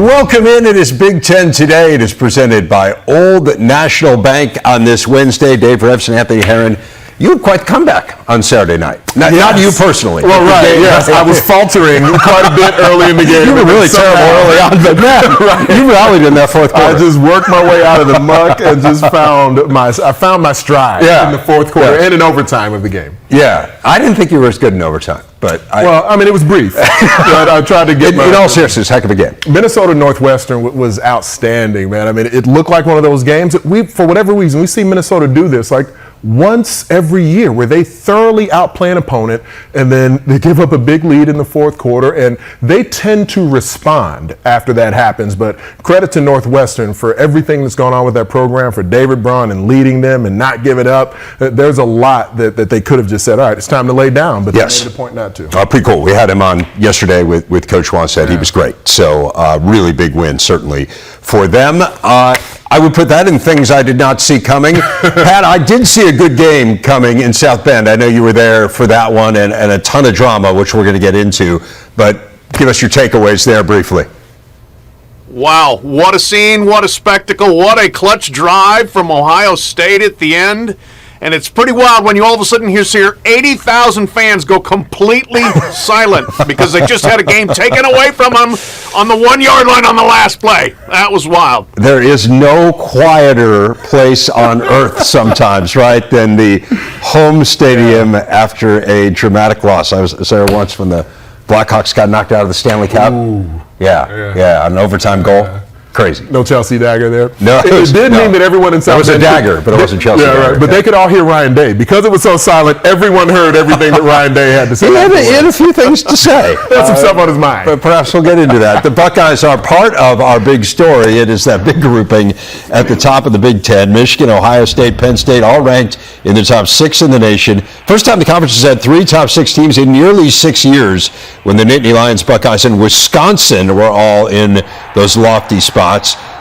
Welcome in. It is Big Ten Today. It is presented by Old National Bank on this Wednesday. Dave Revs and Anthony Herron. You had quite the comeback on Saturday night. Not you personally. Well, right, yes. I was faltering quite a bit early in the game. You were really terrible early on, but man, right. You rallied in that fourth quarter. I just worked my way out of the muck and just found my stride in the fourth quarter and in overtime of the game. Yeah, I didn't think you were as good in overtime, but it was brief. But I tried to get in all seriousness, heck of a game. Minnesota Northwestern was outstanding, man. I mean, it looked like one of those games that for whatever reason, we see Minnesota do this like once every year where they thoroughly outplay an opponent and then they give up a big lead in the fourth quarter, and they tend to respond after that happens. But credit to Northwestern for everything that's gone on with that program, for David Braun and leading them and not giving up. There's a lot that they could have just said, all right, it's time to lay down, but they made the point not to. Pretty cool. We had him on yesterday with Coach Wanstead. He was great. So really big win, certainly, for them. I would put that in things I did not see coming. Pat, I did see a good game coming in South Bend. I know you were there for that one, and a ton of drama, which we're going to get into. But give us your takeaways there briefly. Wow, what a scene, what a spectacle, what a clutch drive from Ohio State at the end. And it's pretty wild when you all of a sudden hear 80,000 fans go completely silent because they just had a game taken away from them on the 1 yard line on the last play. That was wild. There is no quieter place on earth sometimes, right, than the home stadium after a dramatic loss. I was there once when the Blackhawks got knocked out of the Stanley Cup. Ooh. Yeah, an overtime goal. Crazy. No Chelsea dagger there. No, it did mean that everyone in South Bend. It was a dagger, but it wasn't Chelsea dagger. Right. But they could all hear Ryan Day. Because it was so silent, everyone heard everything that Ryan Day had to say. He had a few things to say. He had some stuff on his mind. But perhaps we'll get into that. The Buckeyes are part of our big story. It is that big grouping at the top of the Big Ten. Michigan, Ohio State, Penn State, all ranked in the top 6 in the nation. First time the conference has had 3 top 6 teams in nearly 6 years, when the Nittany Lions, Buckeyes, and Wisconsin were all in those lofty spots.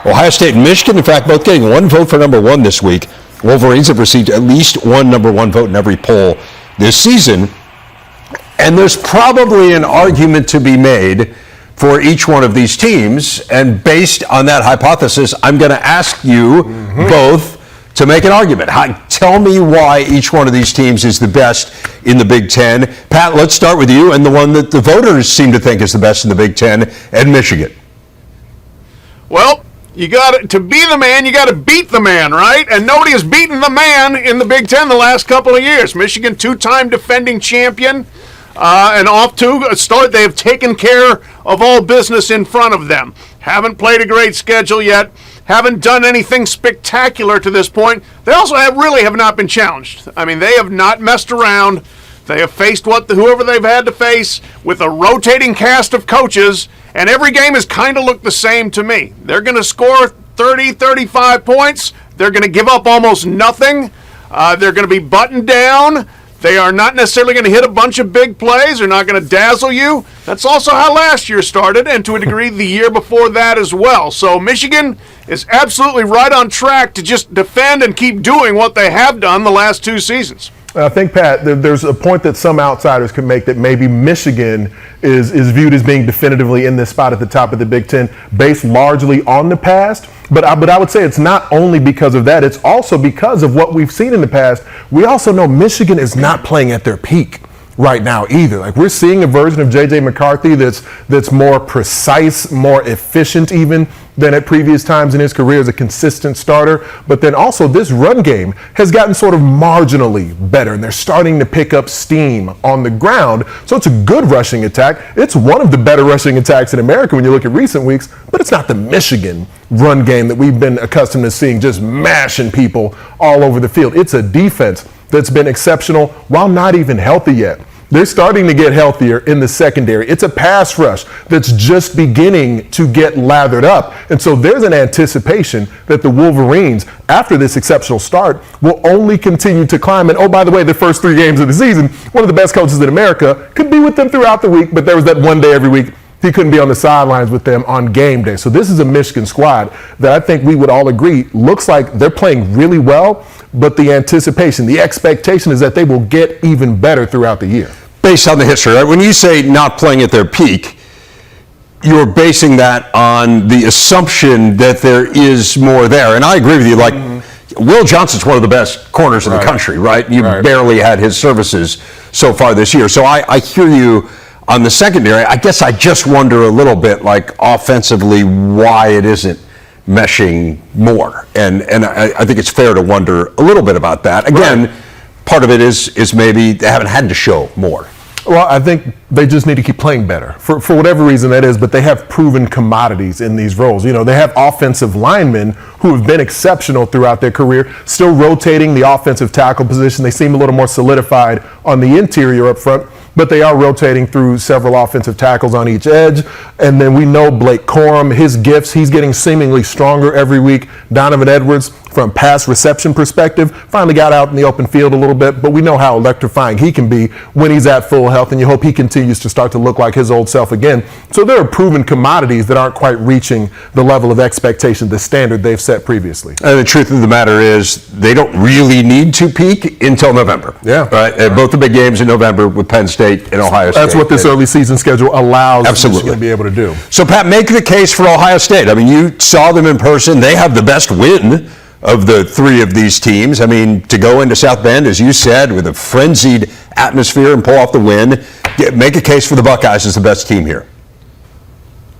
Ohio State and Michigan, in fact, both getting 1 vote for number 1 this week. Wolverines have received at least 1 number 1 vote in every poll this season. And there's probably an argument to be made for each one of these teams. And based on that hypothesis, I'm going to ask you both to make an argument. Tell me why each one of these teams is the best in the Big Ten. Pat, let's start with you and the one that the voters seem to think is the best in the Big Ten, and Michigan. Well, to be the man, you got to beat the man, right? And nobody has beaten the man in the Big Ten the last couple of years. Michigan, 2-time defending champion, and off to a start. They have taken care of all business in front of them. Haven't played a great schedule yet. Haven't done anything spectacular to this point. They also really have not been challenged. I mean, they have not messed around. They have faced whoever they've had to face with a rotating cast of coaches, and every game has kind of looked the same to me. They're going to score 30, 35 points. They're going to give up almost nothing. They're going to be buttoned down. They are not necessarily going to hit a bunch of big plays. They're not going to dazzle you. That's also how last year started, and to a degree the year before that as well. So Michigan is absolutely right on track to just defend and keep doing what they have done the last 2 seasons. I think, Pat, there's a point that some outsiders could make that maybe Michigan is viewed as being definitively in this spot at the top of the Big Ten based largely on the past. But I would say it's not only because of that. It's also because of what we've seen in the past. We also know Michigan is not playing at their peak right now either. Like, we're seeing a version of J.J. McCarthy that's more precise, more efficient even than at previous times in his career as a consistent starter. But then also this run game has gotten sort of marginally better, and they're starting to pick up steam on the ground. So it's a good rushing attack. It's one of the better rushing attacks in America when you look at recent weeks, but it's not the Michigan run game that we've been accustomed to seeing, just mashing people all over the field. It's a defense that's been exceptional while not even healthy yet. They're starting to get healthier in the secondary. It's a pass rush that's just beginning to get lathered up. And so there's an anticipation that the Wolverines, after this exceptional start, will only continue to climb. And oh, by the way, the first 3 games of the season, one of the best coaches in America could be with them throughout the week, but there was that one day every week he couldn't be on the sidelines with them on game day. So this is a Michigan squad that I think we would all agree looks like they're playing really well, but the anticipation, the expectation is that they will get even better throughout the year. Based on the history, right? When you say not playing at their peak, you're basing that on the assumption that there is more there. And I agree with you. Like, Will Johnson's one of the best corners in the country, right? You barely had his services so far this year. So I hear you on the secondary. I guess I just wonder a little bit, like, offensively, why it isn't meshing more. And I think it's fair to wonder a little bit about that. Again, part of it is maybe they haven't had to show more. Well, I think they just need to keep playing better for whatever reason that is, but they have proven commodities in these roles. You know, they have offensive linemen who have been exceptional throughout their career, still rotating the offensive tackle position. They seem a little more solidified on the interior up front, but they are rotating through several offensive tackles on each edge. And then we know Blake Corum, his gifts, he's getting seemingly stronger every week. Donovan Edwards, from pass reception perspective, finally got out in the open field a little bit, but we know how electrifying he can be when he's at full health, and you hope he continues to start to look like his old self again. So there are proven commodities that aren't quite reaching the level of expectation, the standard they've set previously. And the truth of the matter is they don't really need to peak until November. Yeah. Right? Both the big games in November with Penn State and Ohio State. That's what this early season schedule allows Michigan to be able to do. So, Pat, make the case for Ohio State. I mean, you saw them in person. They have the best win of the three of these teams. I mean, to go into South Bend, as you said, with a frenzied atmosphere and pull off the win, make a case for the Buckeyes as the best team here.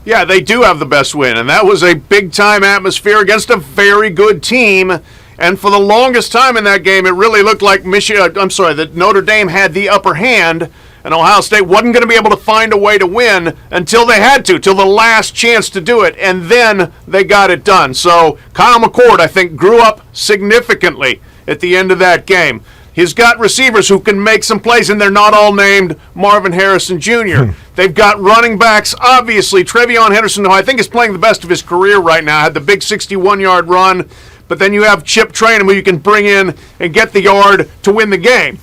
Yeah, they do have the best win, and that was a big-time atmosphere against a very good team. And for the longest time in that game, it really looked like that Notre Dame had the upper hand, and Ohio State wasn't going to be able to find a way to win until they had to, till the last chance to do it, and then they got it done. So Kyle McCord, I think, grew up significantly at the end of that game. He's got receivers who can make some plays, and they're not all named Marvin Harrison Jr. They've got running backs, obviously. Trevion Henderson, who I think is playing the best of his career right now, had the big 61-yard run. But then you have Chip Trayanum, who you can bring in and get the yard to win the game.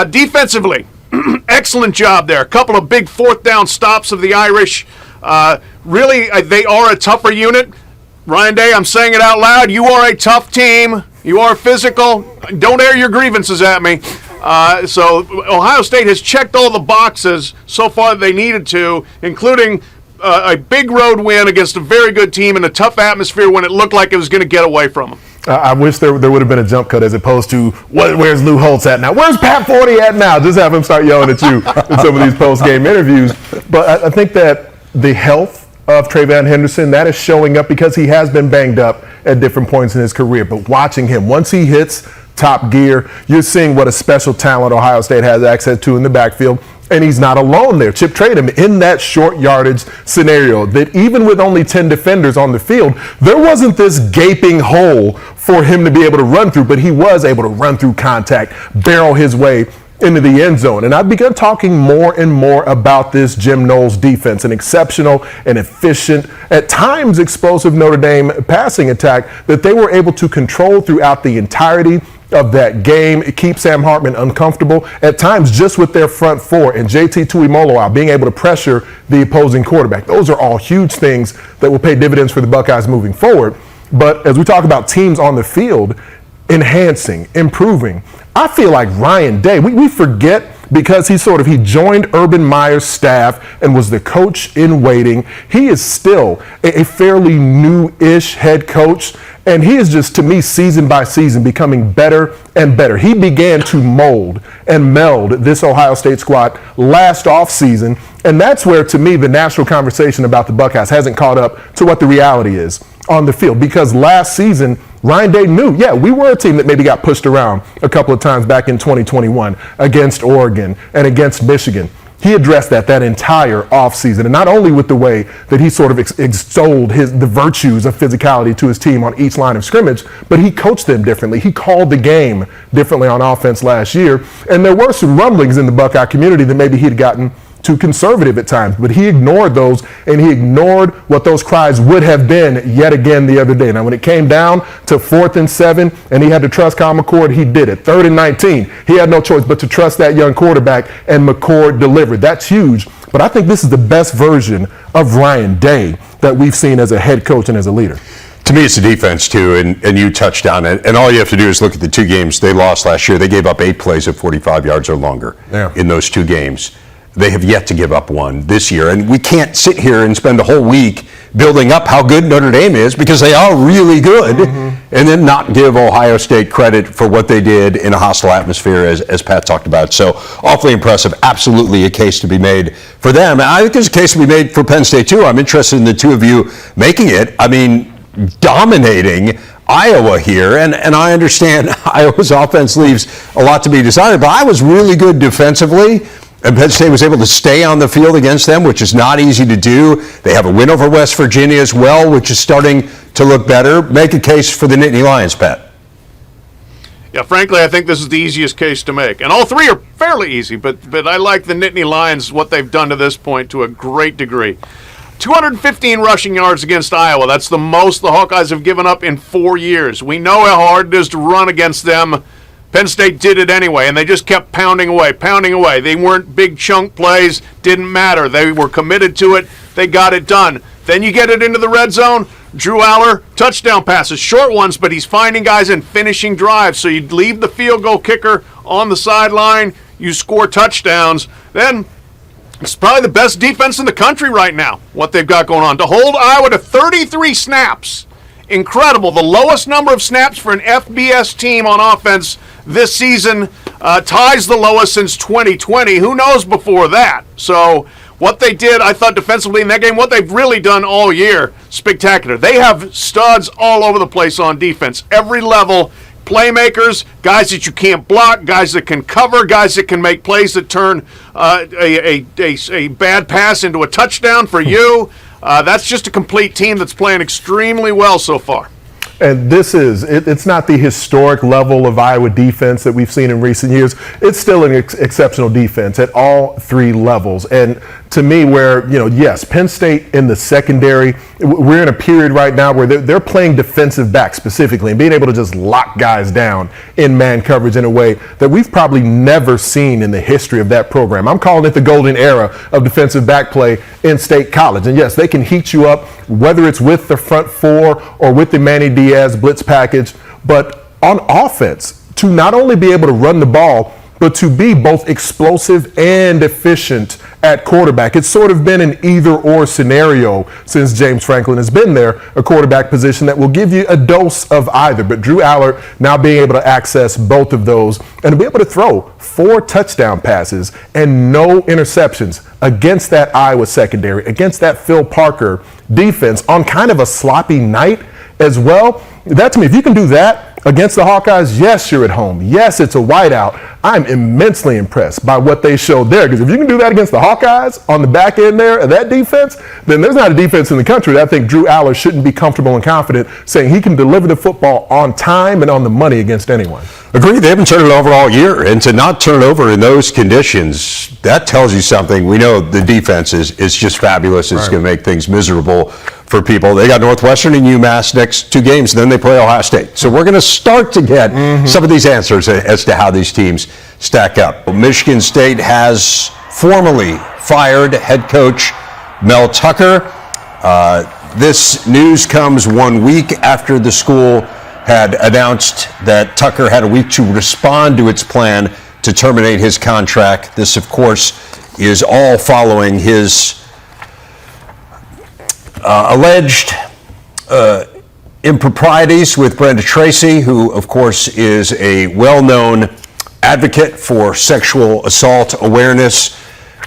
Defensively, excellent job there. A couple of big fourth down stops of the Irish. Really, they are a tougher unit. Ryan Day, I'm saying it out loud. You are a tough team. You are physical. Don't air your grievances at me. So Ohio State has checked all the boxes so far that they needed to, including a big road win against a very good team in a tough atmosphere when it looked like it was going to get away from them. I wish there would have been a jump cut as opposed to, where's Lou Holtz at now? Where's Pat Forty at now? Just have him start yelling at you in some of these post-game interviews. But I think that the health of Trevion Henderson, that is showing up because he has been banged up at different points in his career. But watching him, once he hits top gear, you're seeing what a special talent Ohio State has access to in the backfield. And he's not alone there. Chip Trayanum in that short yardage scenario, that even with only 10 defenders on the field, there wasn't this gaping hole for him to be able to run through, but he was able to run through contact, barrel his way into the end zone. And I've begun talking more and more about this Jim Knowles defense, an exceptional and efficient, at times explosive Notre Dame passing attack that they were able to control throughout the entirety of that game. It keeps Sam Hartman uncomfortable at times just with their front four, and JT Tuimoloau being able to pressure the opposing quarterback. Those are all huge things that will pay dividends for the Buckeyes moving forward. But as we talk about teams on the field enhancing, improving, I feel like Ryan Day, we forget because he joined Urban Meyer's staff and was the coach in waiting. He is still a fairly new-ish head coach, and he is just, to me, season by season, becoming better and better. He began to mold and meld this Ohio State squad last offseason, and that's where, to me, the national conversation about the Buckeyes hasn't caught up to what the reality is on the field. Because last season, Ryan Day knew, we were a team that maybe got pushed around a couple of times back in 2021 against Oregon and against Michigan. He addressed that entire offseason, and not only with the way that he sort of extolled the virtues of physicality to his team on each line of scrimmage, but he coached them differently. He called the game differently on offense last year, and there were some rumblings in the Buckeye community that maybe he'd gotten too conservative at times, but he ignored those, and he ignored what those cries would have been yet again the other day. Now, when it came down to 4th and 7, and he had to trust Kyle McCord, he did it. 3rd and 19, he had no choice but to trust that young quarterback, and McCord delivered. That's huge, but I think this is the best version of Ryan Day that we've seen as a head coach and as a leader. To me, it's the defense, too, and you touched on it. And all you have to do is look at the two games they lost last year. They gave up 8 plays of 45 yards or longer in those two games. they have yet to give up one this year. And we can't sit here and spend a whole week building up how good Notre Dame is, because they are really good, and then not give Ohio State credit for what they did in a hostile atmosphere, as Pat talked about. So awfully impressive. Absolutely a case to be made for them. And I think there's a case to be made for Penn State, too. I'm interested in the two of you making it. I mean, dominating Iowa here, and I understand Iowa's offense leaves a lot to be desired, but I was really good defensively. And Penn State was able to stay on the field against them, which is not easy to do. They have a win over West Virginia as well, which is starting to look better. Make a case for the Nittany Lions, Pat. Yeah, frankly, I think this is the easiest case to make. And all three are fairly easy, but I like the Nittany Lions, what they've done to this point, to a great degree. 215 rushing yards against Iowa. That's the most the Hawkeyes have given up in 4 years. We know how hard it is to run against them. Penn State did it anyway, and they just kept pounding away, pounding away. They weren't big chunk plays, didn't matter. They were committed to it. They got it done. Then you get it into the red zone. Drew Aller, touchdown passes, short ones, but he's finding guys and finishing drives. So you leave the field goal kicker on the sideline, you score touchdowns. Then it's probably the best defense in the country right now, what they've got going on. To hold Iowa to 33 snaps, incredible. The lowest number of snaps for an FBS team on offense this season, ties the lowest since 2020. Who knows before that? So what they did, I thought, defensively in that game, what they've really done all year, spectacular. They have studs all over the place on defense, every level. Playmakers, guys that you can't block, guys that can cover, guys that can make plays that turn a bad pass into a touchdown for you. That's just a complete team that's playing extremely well so far. And it's not the historic level of Iowa defense that we've seen in recent years. It's still an exceptional defense at all three levels. And to me, where, yes, Penn State in the secondary, we're in a period right now where they're playing defensive back specifically and being able to just lock guys down in man coverage in a way that we've probably never seen in the history of that program. I'm calling it the golden era of defensive back play in State College. And yes, they can heat you up, whether it's with the front four or with the Manny Diaz blitz package. But on offense, to not only be able to run the ball, but to be both explosive and efficient at quarterback. It's sort of been an either-or scenario since James Franklin has been there, a quarterback position that will give you a dose of either. But Drew Aller now being able to access both of those and to be able to throw 4 touchdown passes and no interceptions against that Iowa secondary, against that Phil Parker defense on kind of a sloppy night as well. That, to me, if you can do that against the Hawkeyes, yes, you're at home. Yes, it's a whiteout. I'm immensely impressed by what they showed there, because if you can do that against the Hawkeyes on the back end there of that defense, then there's not a defense in the country that I think Drew Aller shouldn't be comfortable and confident saying he can deliver the football on time and on the money against anyone. Agreed. They haven't turned it over all year, and to not turn it over in those conditions, that tells you something. We know the defense is just fabulous. It's going to make things miserable for people. They got Northwestern and UMass next 2 games, and then they play Ohio State. So we're going to start to get some of these answers as to how these teams stack up. Michigan State has formally fired head coach Mel Tucker. This news comes 1 week after the school had announced that Tucker had a week to respond to its plan to terminate his contract. This, of course, is all following his alleged improprieties with Brenda Tracy, who, of course, is a well-known advocate for sexual assault awareness.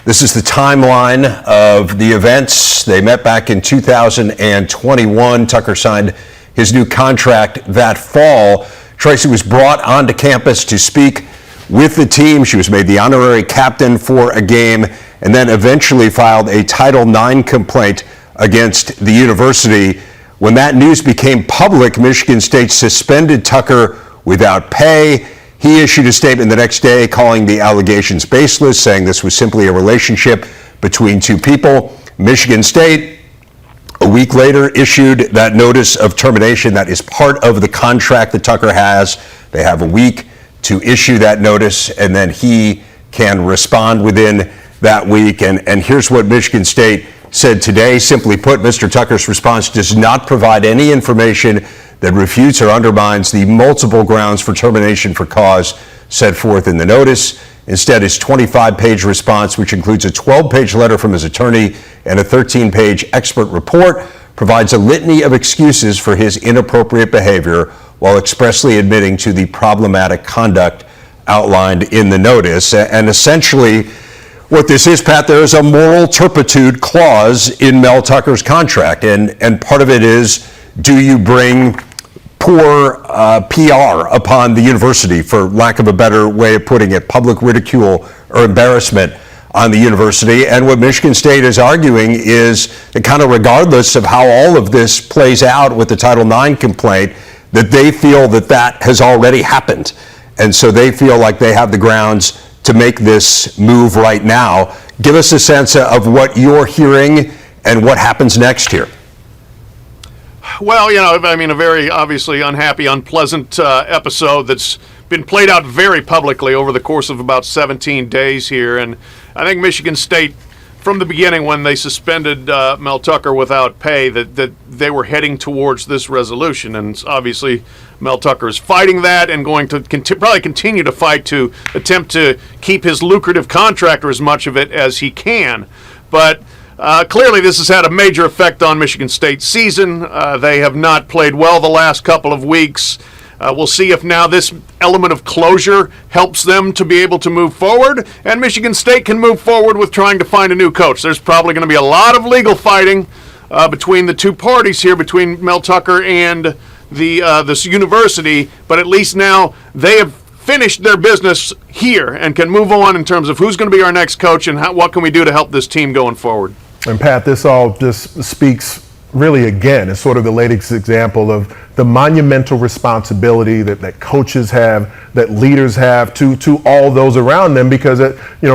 This is the timeline of the events. They met back in 2021. Tucker signed his new contract that fall. Tracy was brought onto campus to speak with the team. She was made the honorary captain for a game and then eventually filed a Title IX complaint against the university. When that news became public, Michigan State suspended Tucker without pay. He issued a statement the next day calling the allegations baseless, saying this was simply a relationship between 2 people. Michigan State, a week later, issued that notice of termination that is part of the contract that Tucker has. They have a week to issue that notice, and then he can respond within that week. And here's what Michigan State said today. Simply put, Mr. Tucker's response does not provide any information that refutes or undermines the multiple grounds for termination for cause set forth in the notice. Instead, his 25-page response, which includes a 12-page letter from his attorney and a 13-page expert report, provides a litany of excuses for his inappropriate behavior while expressly admitting to the problematic conduct outlined in the notice. And essentially, what this is, Pat, there is a moral turpitude clause in Mel Tucker's contract. And part of it is, do you bring poor PR upon the university, for lack of a better way of putting it, public ridicule or embarrassment on the university? And what Michigan State is arguing is that kind of regardless of how all of this plays out with the Title IX complaint, that they feel that that has already happened. And so they feel like they have the grounds to make this move right now. Give us a sense of what you're hearing and what happens next here. Well, a very obviously unhappy, unpleasant episode that's been played out very publicly over the course of about 17 days here. And I think Michigan State, from the beginning when they suspended Mel Tucker without pay, that they were heading towards this resolution. And obviously Mel Tucker is fighting that and going to probably continue to fight to attempt to keep his lucrative contract or as much of it as he can. But clearly this has had a major effect on Michigan State's season. They have not played well the last couple of weeks. We'll see if now this element of closure helps them to be able to move forward, and Michigan State can move forward with trying to find a new coach. There's probably going to be a lot of legal fighting between the two parties here, between Mel Tucker and this university, but at least now they have finished their business here and can move on in terms of who's going to be our next coach and what can we do to help this team going forward. And Pat, this all just speaks really, again, it's sort of the latest example of the monumental responsibility that coaches have, that leaders have to all those around them. Because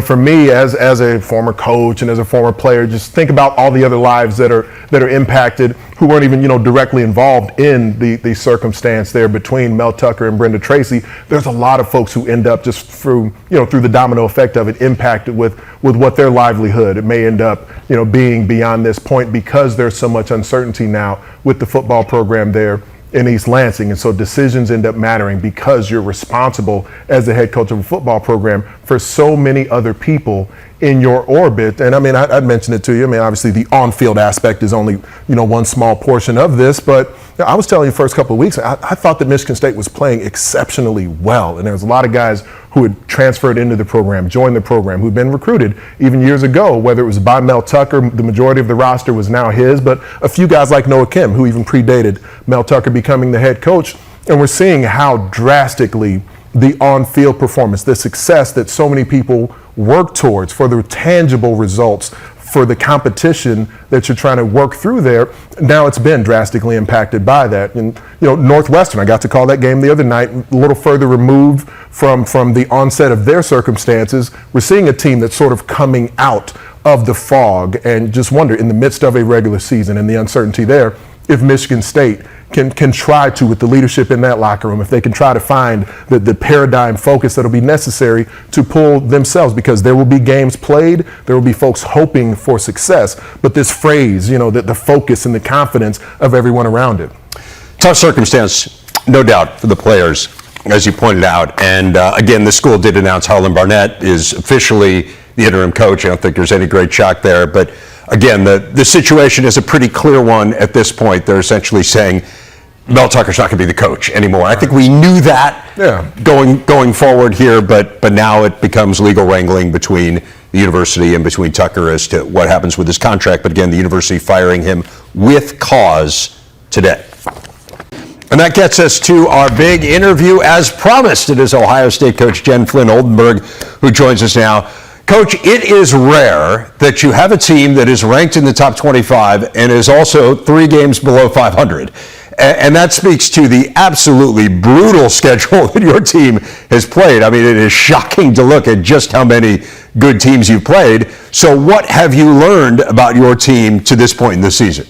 for me, as a former coach and as a former player, just think about all the other lives that are impacted who weren't even directly involved in the circumstance there between Mel Tucker and Brenda Tracy. There's a lot of folks who end up just through the domino effect of it, impacted with what their livelihood it may end up being beyond this point, because there's so much uncertainty now with the football program there in East Lansing. And so decisions end up mattering because you're responsible as the head coach of a football program for so many other people in your orbit. And I'd mention it to you. Obviously the on-field aspect is only, one small portion of this, but I was telling you the first couple of weeks, I thought that Michigan State was playing exceptionally well. And there was a lot of guys who had transferred into the program, joined the program, who'd been recruited even years ago, whether it was by Mel Tucker, the majority of the roster was now his, but a few guys like Noah Kim, who even predated Mel Tucker becoming the head coach. And we're seeing how drastically the on-field performance, the success that so many people work towards for the tangible results, for the competition that you're trying to work through there, now it's been drastically impacted by that. And Northwestern, I got to call that game the other night, a little further removed from the onset of their circumstances. We're seeing a team that's sort of coming out of the fog, and just wonder, in the midst of a regular season and the uncertainty there, if Michigan State can try to, with the leadership in that locker room, if they can try to find the paradigm focus that'll be necessary to pull themselves, because there will be games played, there will be folks hoping for success, but this phrase, the focus and the confidence of everyone around it. Tough circumstance, no doubt, for the players, as you pointed out. And again, the school did announce Harlan Barnett is officially the interim coach. I don't think there's any great shock there, but again, the situation is a pretty clear one at this point. They're essentially saying Mel Tucker's not going to be the coach anymore. I think we knew that going forward here, but now it becomes legal wrangling between the university and between Tucker as to what happens with his contract. But again, the university firing him with cause today. And that gets us to our big interview as promised. It is Ohio State coach Flynn Oldenburg who joins us now. Coach, it is rare that you have a team that is ranked in the top 25 and is also 3 games below 500. And that speaks to the absolutely brutal schedule that your team has played. It is shocking to look at just how many good teams you've played. So what have you learned about your team to this point in the season?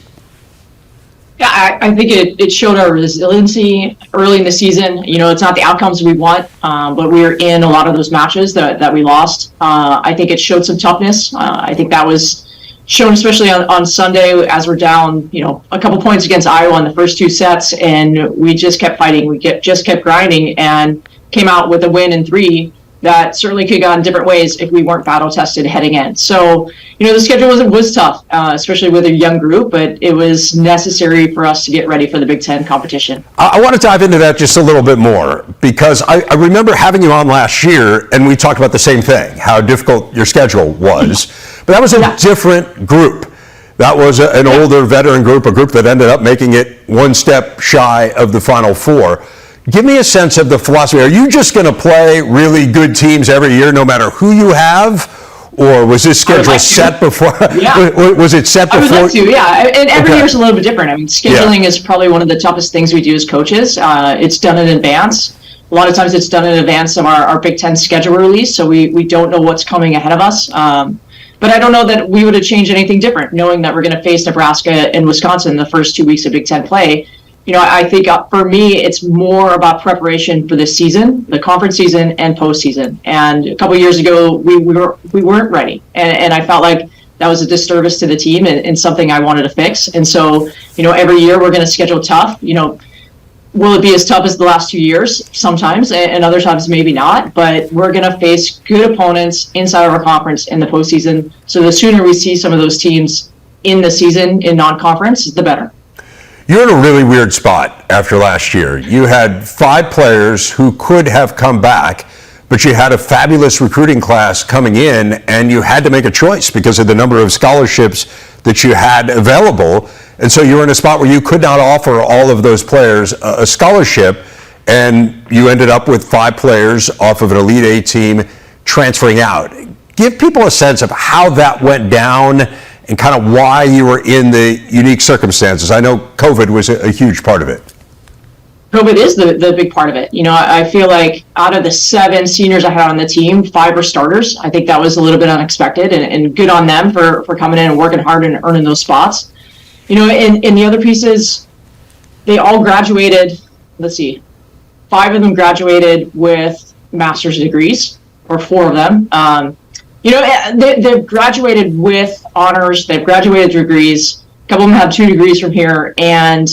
Yeah, I think it showed our resiliency early in the season. It's not the outcomes we want, but we were in a lot of those matches that we lost. I think it showed some toughness. I think that was shown especially on Sunday as we're down, a couple points against Iowa in the first 2 sets, and we just kept fighting. We just kept grinding and came out with a win in 3. that certainly could have gone different ways if we weren't battle tested heading in. So, the schedule was tough, especially with a young group, but it was necessary for us to get ready for the Big Ten competition. I want to dive into that just a little bit more, because I remember having you on last year and we talked about the same thing, how difficult your schedule was. But that was a different group. That was an older veteran group, a group that ended up making it one step shy of the Final Four. Give me a sense of the philosophy. Are you just going to play really good teams every year, no matter who you have? Or was this schedule set before? Was it set before? I would like to, yeah. And every year is a little bit different. I mean, scheduling is probably one of the toughest things we do as coaches. It's done in advance. A lot of times it's done in advance of our Big Ten schedule release, so we don't know what's coming ahead of us. But I don't know that we would have changed anything different, knowing that we're going to face Nebraska and Wisconsin in the first 2 weeks of Big Ten play. I think for me, it's more about preparation for this season, the conference season and postseason. And a couple of years ago, we weren't ready. And I felt like that was a disservice to the team and something I wanted to fix. And so, every year we're going to schedule tough. Will it be as tough as the last 2 years? Sometimes, and other times maybe not. But we're going to face good opponents inside of our conference in the postseason. So the sooner we see some of those teams in the season in non-conference, the better. You're in a really weird spot after last year. You had 5 players who could have come back, but you had a fabulous recruiting class coming in, and you had to make a choice because of the number of scholarships that you had available. And so you were in a spot where you could not offer all of those players a scholarship, and you ended up with 5 players off of an Elite Eight team transferring out. Give people a sense of how that went down and kind of why you were in the unique circumstances. I know COVID was a huge part of it. COVID is the big part of it. I feel like out of the 7 seniors I had on the team, 5 were starters. I think that was a little bit unexpected, and good on them for coming in and working hard and earning those spots. And the other pieces, they all graduated, 5 of them graduated with master's degrees, or 4 of them. They've graduated with honors, they've graduated degrees. A couple of them have 2 degrees from here, and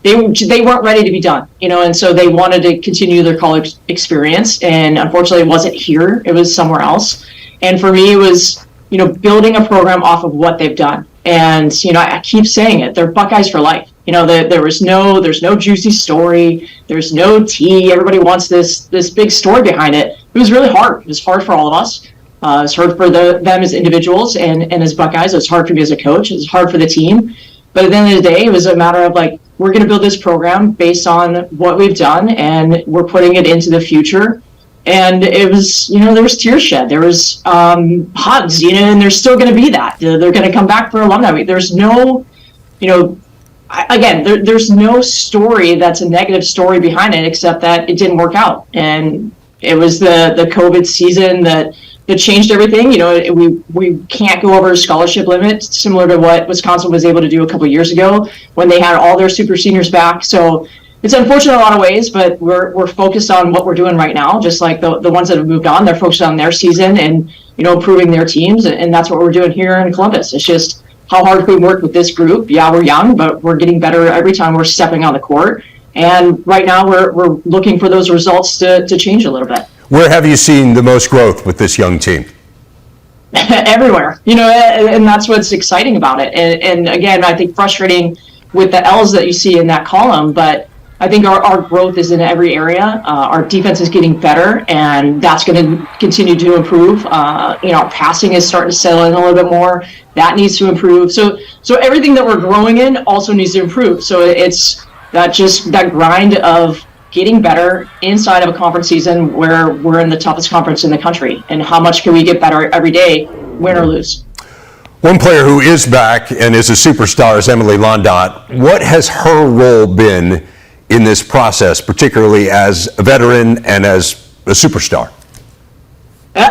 they weren't ready to be done, and so they wanted to continue their college experience, and unfortunately it wasn't here, it was somewhere else. And for me, it was, building a program off of what they've done. And, I keep saying it, they're Buckeyes for life. There's no juicy story, there's no tea, everybody wants this big story behind it. It was really hard. It was hard for all of us. It's hard for them as individuals and as Buckeyes. It's hard for me as a coach. It's hard for the team. But at the end of the day, it was a matter of we're going to build this program based on what we've done, and we're putting it into the future. And it was, there was tears shed. There was hugs, and there's still going to be that. They're going to come back for alumni week. There's no, there's no story that's a negative story behind it, except that it didn't work out. And it was the COVID season that changed everything. We can't go over a scholarship limit, similar to what Wisconsin was able to do a couple of years ago when they had all their super seniors back. So it's unfortunate in a lot of ways, but we're focused on what we're doing right now. Just like the ones that have moved on, they're focused on their season and improving their teams, and that's what we're doing here in Columbus. It's just how hard we work with this group. Yeah, we're young, but we're getting better every time we're stepping on the court. And right now we're looking for those results to change a little bit. Where have you seen the most growth with this young team? Everywhere, and that's what's exciting about it. And again, I think frustrating with the L's that you see in that column, but I think our growth is in every area. Our defense is getting better, and that's going to continue to improve. Our passing is starting to settle in a little bit more. That needs to improve. So everything that we're growing in also needs to improve. So it's that grind of getting better inside of a conference season where we're in the toughest conference in the country, and how much can we get better every day, win or lose. One player who is back and is a superstar is Emily Londot. What has her role been in this process, particularly as a veteran and as a superstar?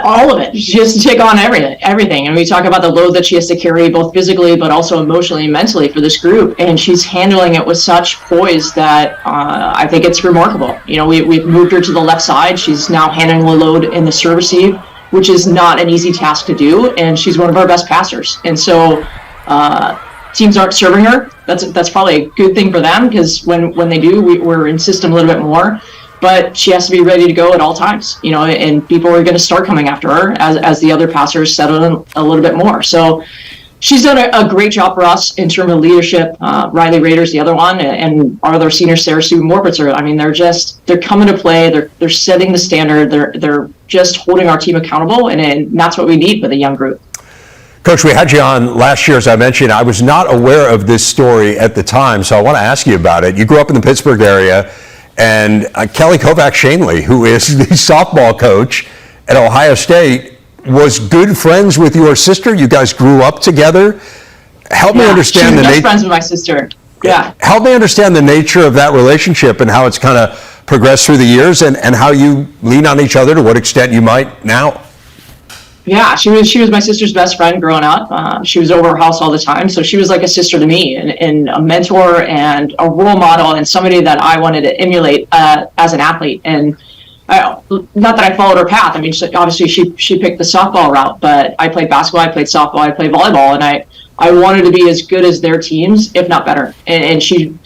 All of it. She has to take on everything. And we talk about the load that she has to carry, both physically, but also emotionally and mentally for this group. And she's handling it with such poise that I think it's remarkable. We've moved her to the left side. She's now handling the load in the serve receive, which is not an easy task to do. And she's one of our best passers. And so teams aren't serving her. That's probably a good thing for them, because when they do, we're in system a little bit more. but she has to be ready to go at all times, and people are going to start coming after her as the other passers settle in a little bit more. So she's done a great job for us in terms of leadership. Riley Rader's the other one, and our other senior, Sarah Sue Morpitzer. I mean, they're coming to play. They're setting the standard. They're just holding our team accountable, and that's what we need with a young group. Coach, we had you on last year, as I mentioned. I was not aware of this story at the time, so I want to ask you about it. You grew up in the Pittsburgh area, and Kelly Kovac-Shanley, who is the softball coach at Ohio State, was good friends with your sister. You guys grew up together. Help me understand the nature. Friends with my sister. Yeah. Help me understand the nature of that relationship and how it's kind of progressed through the years, and how you lean on each other to what extent you might now. Yeah, she was my sister's best friend growing up. She was over her house all the time, so she was like a sister to me, and a mentor and a role model, and somebody that I wanted to emulate as an athlete. And not that I followed her path. I mean, obviously she picked the softball route, but I played basketball, I played softball, I played volleyball, and I wanted to be as good as their teams, if not better. And she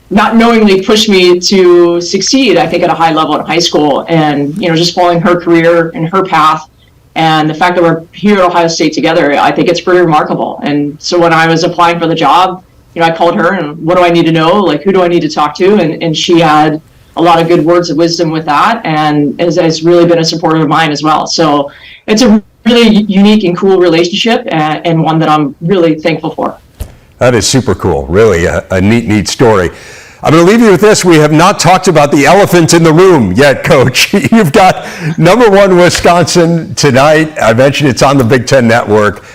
not knowingly pushed me to succeed, I think, at a high level in high school, and just following her career and her path. And the fact that we're here at Ohio State together, I think it's pretty remarkable. And so when I was applying for the job, I called her and what do I need to know? Like, who do I need to talk to? And she had a lot of good words of wisdom with that, and has really been a supporter of mine as well. So it's a really unique and cool relationship, and one that I'm really thankful for. That is super cool. Really a neat story. I'm going to leave you with this. We have not talked about the elephant in the room yet, Coach. You've got #1 Wisconsin tonight. I mentioned it's on the Big Ten Network.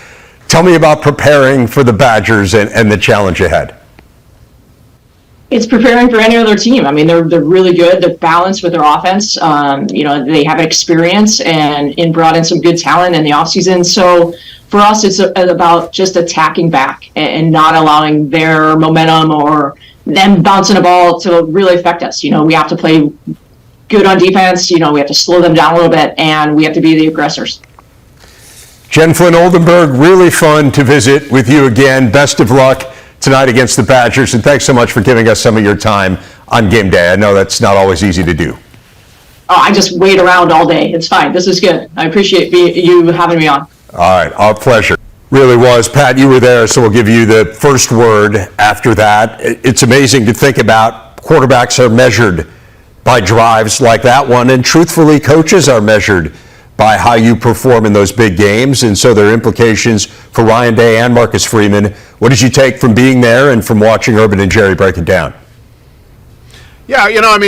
Tell me about preparing for the Badgers and the challenge ahead. It's preparing for any other team. I mean, they're really good. They're balanced with their offense. They have experience and brought in some good talent in the offseason. So for us, it's about just attacking back and not allowing their momentum or them bouncing a ball to really affect us. We have to play good on defense. We have to slow them down a little bit, and we have to be the aggressors. Jen Flynn, Oldenburg, really fun to visit with you again. Best of luck tonight against the Badgers, and thanks so much for giving us some of your time on game day. I know that's not always easy to do. Oh, I just wait around all day. It's fine. This is good. I appreciate you having me on. All right, our pleasure. Really was. Pat, you were there, so we'll give you the first word after that. It's amazing to think about quarterbacks are measured by drives like that one, and truthfully, coaches are measured by how you perform in those big games, and so there are implications for Ryan Day and Marcus Freeman. What did you take from being there and from watching Urban and Jerry break it down? Yeah, Kyle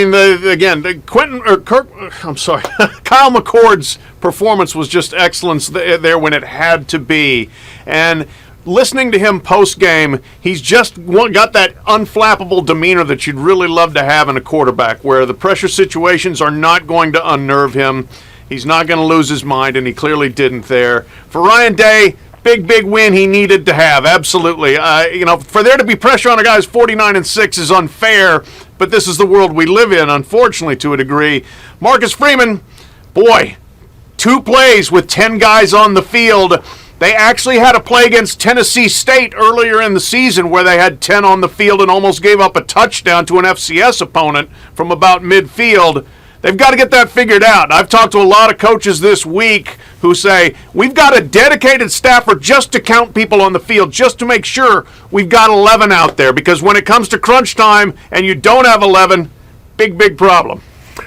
McCord's performance was just excellence there when it had to be. And listening to him post-game, he's just got that unflappable demeanor that you'd really love to have in a quarterback, where the pressure situations are not going to unnerve him. He's not going to lose his mind, and he clearly didn't there. For Ryan Day, big win he needed to have, absolutely. For there to be pressure on a guy who's 49-6 is unfair, but this is the world we live in, unfortunately, to a degree. Marcus Freeman, boy, 2 plays with 10 guys on the field. They actually had a play against Tennessee State earlier in the season where they had 10 on the field and almost gave up a touchdown to an FCS opponent from about midfield. They've got to get that figured out. I've talked to a lot of coaches this week who say, we've got a dedicated staffer just to count people on the field, just to make sure we've got 11 out there. Because when it comes to crunch time and you don't have 11, big problem.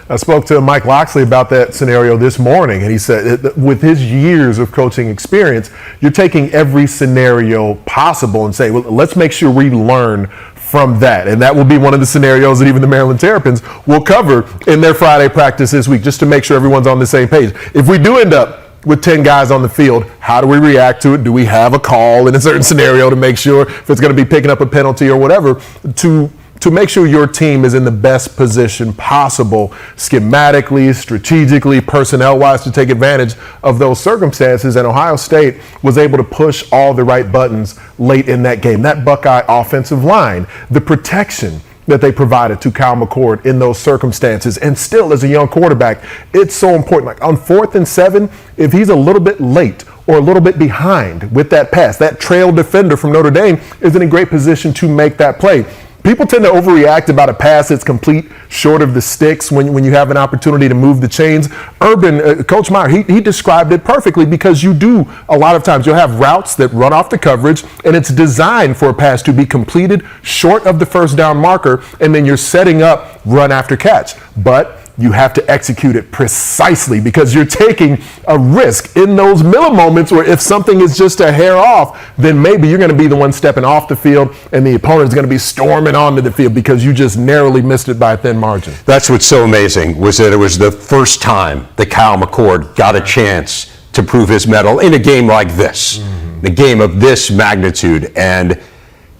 I spoke to Mike Loxley about that scenario this morning, and he said with his years of coaching experience, you're taking every scenario possible and say, well, let's make sure we learn from that. And that will be one of the scenarios that even the Maryland Terrapins will cover in their Friday practice this week, just to make sure everyone's on the same page. If we do end up with 10 guys on the field, how do we react to it? Do we have a call in a certain scenario to make sure if it's going to be picking up a penalty or whatever to make sure your team is in the best position possible, schematically, strategically, personnel-wise, to take advantage of those circumstances. And Ohio State was able to push all the right buttons late in that game. That Buckeye offensive line, the protection that they provided to Kyle McCord in those circumstances. And still, as a young quarterback, it's so important. Like on 4th and 7, if he's a little bit late or a little bit behind with that pass, that trail defender from Notre Dame is in a great position to make that play. People tend to overreact about a pass that's complete short of the sticks when you have an opportunity to move the chains. Coach Meyer, he described it perfectly, because you do a lot of times, you'll have routes that run off the coverage, and it's designed for a pass to be completed short of the first down marker, and then you're setting up run after catch. But you have to execute it precisely, because you're taking a risk in those middle moments where if something is just a hair off, then maybe you're going to be the one stepping off the field and the opponent's going to be storming onto the field because you just narrowly missed it by a thin margin. That's what's so amazing, was that it was the first time that Kyle McCord got a chance to prove his mettle in a game like this, a game of this magnitude. And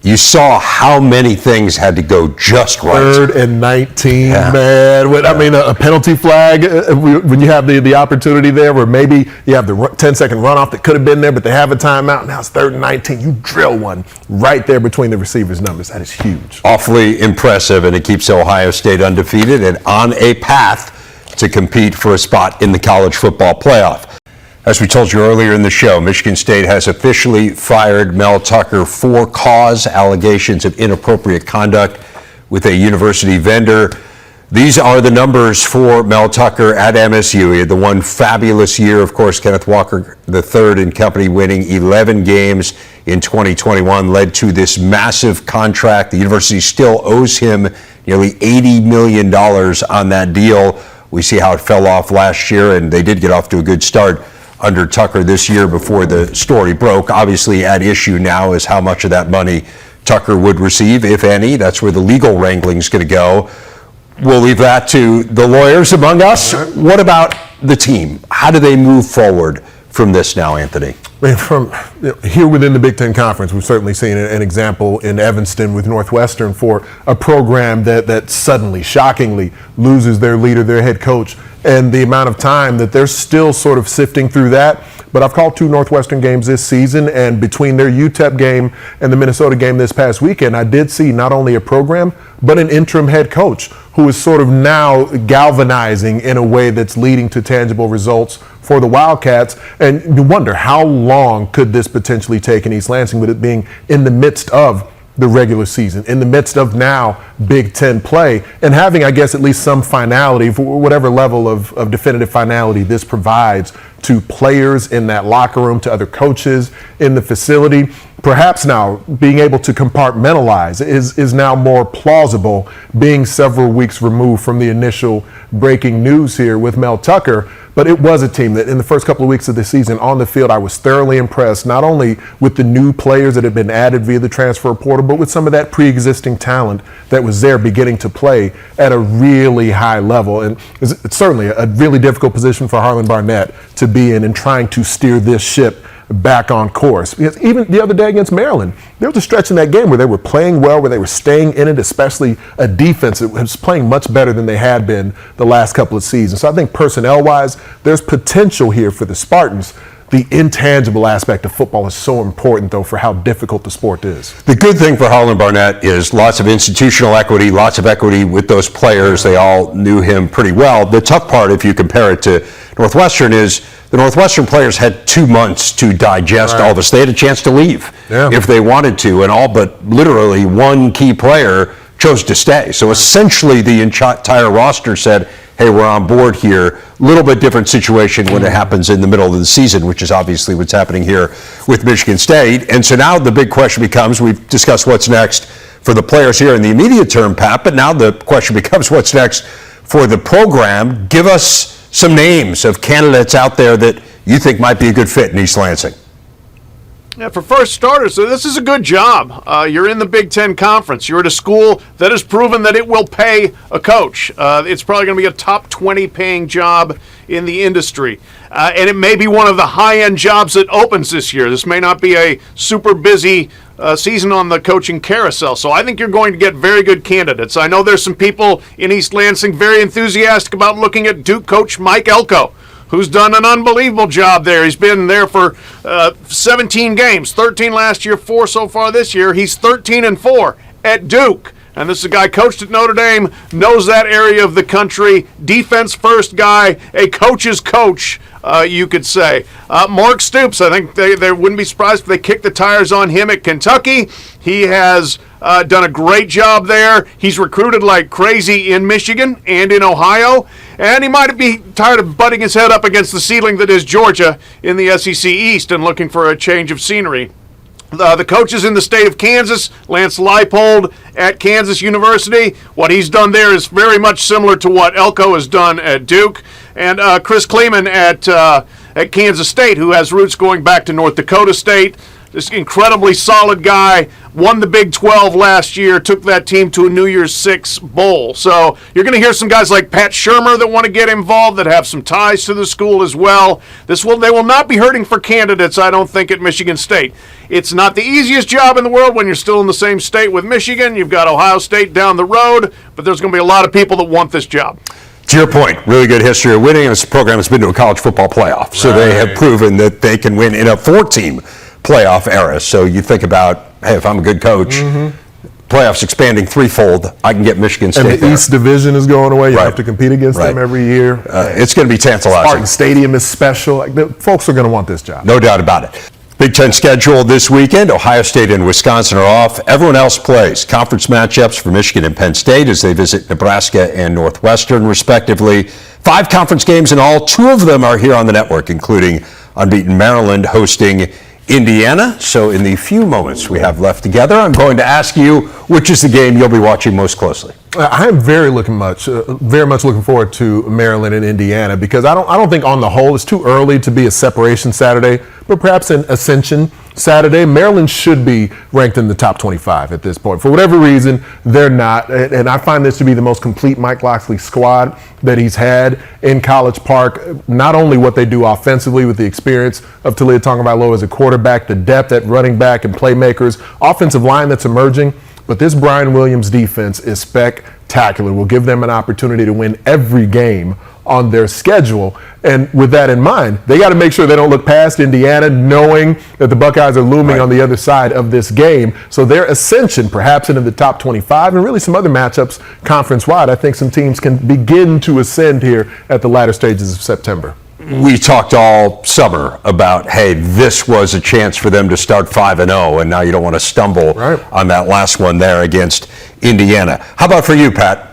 you saw how many things had to go just right. 3rd and 19, man. I mean, a penalty flag, when you have the opportunity there where maybe you have the 10-second runoff that could have been there, but they have a timeout. Now it's 3rd and 19. You drill one right there between the receivers' numbers. That is huge. Awfully impressive, and it keeps Ohio State undefeated and on a path to compete for a spot in the college football playoff. As we told you earlier in the show, Michigan State has officially fired Mel Tucker for cause allegations of inappropriate conduct with a university vendor. These are the numbers for Mel Tucker at MSU. He had the one fabulous year, of course, Kenneth Walker III and company winning 11 games in 2021, led to this massive contract. The university still owes him nearly $80 million on that deal. We see how it fell off last year, and they did get off to a good start under Tucker this year before the story broke. Obviously at issue now is how much of that money Tucker would receive, if any. That's where the legal wrangling's going to go. We'll leave that to the lawyers among us. What about the team? How do they move forward from this now, Anthony? From here within the Big Ten Conference, we've certainly seen an example in Evanston with Northwestern for a program that suddenly, shockingly, loses their leader, their head coach, and the amount of time that they're still sort of sifting through that. But I've called 2 Northwestern games this season, and between their UTEP game and the Minnesota game this past weekend, I did see not only a program, but an interim head coach who is sort of now galvanizing in a way that's leading to tangible results for the Wildcats. And you wonder, how long could this potentially take in East Lansing, with it being in the midst of the regular season, in the midst of now Big Ten play, and having, I guess, at least some finality, for whatever level of definitive finality this provides to players in that locker room, to other coaches in the facility. Perhaps now being able to compartmentalize is now more plausible, being several weeks removed from the initial breaking news here with Mel Tucker. But it was a team that in the first couple of weeks of the season on the field, I was thoroughly impressed, not only with the new players that had been added via the transfer portal, but with some of that pre-existing talent that was there beginning to play at a really high level. And it's certainly a really difficult position for Harlan Barnett to be in trying to steer this ship back on course. Because even the other day against Maryland, there was a stretch in that game where they were playing well, where they were staying in it, especially a defense that was playing much better than they had been the last couple of seasons. So I think personnel-wise, there's potential here for the Spartans. The intangible aspect of football is so important, though, for how difficult the sport is. The good thing for Harlan Barnett is lots of institutional equity, lots of equity with those players. They all knew him pretty well. The tough part, if you compare it to Northwestern, is the Northwestern players had 2 months to digest all this. They had a chance to leave if they wanted to, and all but literally one key player chose to stay. So essentially the entire roster said, hey, we're on board here. Little bit different situation when it happens in the middle of the season, which is obviously what's happening here with Michigan State. And so now the big question becomes, we've discussed what's next for the players here in the immediate term, Pat, but now the question becomes what's next for the program. Give us some names of candidates out there that you think might be a good fit in East Lansing. Yeah, for first starters, this is a good job. You're in the Big Ten Conference. You're at a school that has proven that it will pay a coach. It's probably going to be a top 20 paying job in the industry. And it may be one of the high-end jobs that opens this year. This may not be a super busy season on the coaching carousel. So I think you're going to get very good candidates. I know there's some people in East Lansing very enthusiastic about looking at Duke coach Mike Elko, who's done an unbelievable job there. He's been there for 17 games, 13 last year, 4 so far this year. He's 13-4 at Duke. And this is a guy coached at Notre Dame, knows that area of the country, defense first guy, a coach's coach, you could say. Mark Stoops, I think they wouldn't be surprised if they kicked the tires on him at Kentucky. He has done a great job there. He's recruited like crazy in Michigan and in Ohio. And he might be tired of butting his head up against the ceiling that is Georgia in the SEC East and looking for a change of scenery. The coaches in the state of Kansas, Lance Leipold at Kansas University, what he's done there is very much similar to what Elko has done at Duke. And Chris Kleeman at Kansas State, who has roots going back to North Dakota State. This incredibly solid guy, won the Big 12 last year, took that team to a New Year's Six bowl. So you're going to hear some guys like Pat Shermer that want to get involved, that have some ties to the school as well. They will not be hurting for candidates, I don't think, at Michigan State. It's not the easiest job in the world when you're still in the same state with Michigan. You've got Ohio State down the road, but there's going to be a lot of people that want this job. To your point, really good history of winning, and this program has been to a college football playoff. So they have proven that they can win in a 4-team playoff era. So you think about, hey, if I'm a good coach, playoffs expanding threefold, I can get Michigan State And the there. East Division is going away. You have to compete against them every year. It's going to be tantalizing. Spartan Stadium is special. Folks are going to want this job. No doubt about it. Big Ten schedule this weekend. Ohio State and Wisconsin are off. Everyone else plays. Conference matchups for Michigan and Penn State as they visit Nebraska and Northwestern, respectively. 5 conference games in all. 2 of them are here on the network, including unbeaten Maryland hosting Indiana. So in the few moments we have left together, I'm going to ask you, which is the game you'll be watching most closely? I am very much looking forward to Maryland and Indiana, because I don't think on the whole it's too early to be a separation Saturday, but perhaps an ascension Saturday. Maryland should be ranked in the top 25 at this point. For whatever reason, they're not. And I find this to be the most complete Mike Locksley squad that he's had in College Park. Not only what they do offensively with the experience of Talia Tagovailoa as a quarterback, the depth at running back and playmakers, offensive line that's emerging, but this Brian Williams defense is spectacular. Will give them an opportunity to win every game on their schedule. And with that in mind, they got to make sure they don't look past Indiana, knowing that the Buckeyes are looming on the other side of this game. So their ascension, perhaps into the top 25, and really some other matchups conference-wide, I think some teams can begin to ascend here at the latter stages of September. We talked all summer about, hey, this was a chance for them to start 5-0, and now you don't want to stumble on that last one there against Indiana. How about for you, Pat?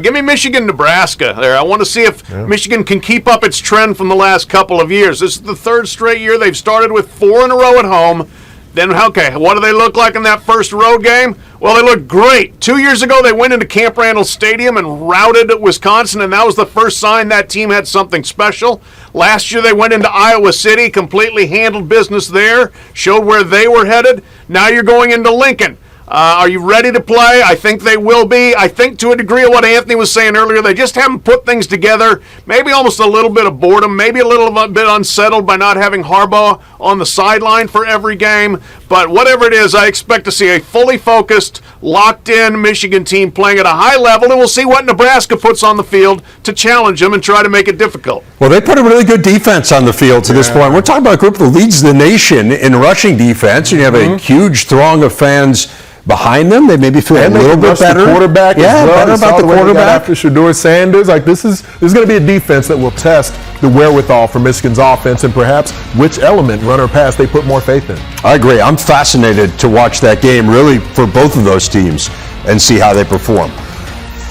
Give me Michigan, Nebraska there. I want to see if Michigan can keep up its trend from the last couple of years. This is the 3rd straight year they've started with 4 in a row at home. Then, okay, what do they look like in that first road game? Well, they looked great. 2 years ago, they went into Camp Randall Stadium and routed Wisconsin, and that was the first sign that team had something special. Last year, they went into Iowa City, completely handled business there, showed where they were headed. Now you're going into Lincoln. Are you ready to play? I think they will be. I think to a degree of what Anthony was saying earlier, they just haven't put things together. Maybe almost a little bit of boredom, maybe a little bit unsettled by not having Harbaugh on the sideline for every game. But whatever it is, I expect to see a fully focused, locked-in Michigan team playing at a high level, and we'll see what Nebraska puts on the field to challenge them and try to make it difficult. Well, they put a really good defense on the field to this point. We're talking about a group that leads the nation in rushing defense, and you have a huge throng of fans behind them. They maybe feel a little bit better. The quarterback better about the quarterback. After Shedeur Sanders, this is going to be a defense that will test the wherewithal for Michigan's offense, and perhaps which element, run or pass, they put more faith in. I agree. I'm fascinated to watch that game, really, for both of those teams and see how they perform.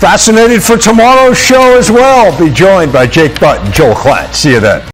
Fascinated for tomorrow's show as well. Be joined by Jake Butt and Joel Klatt. See you then.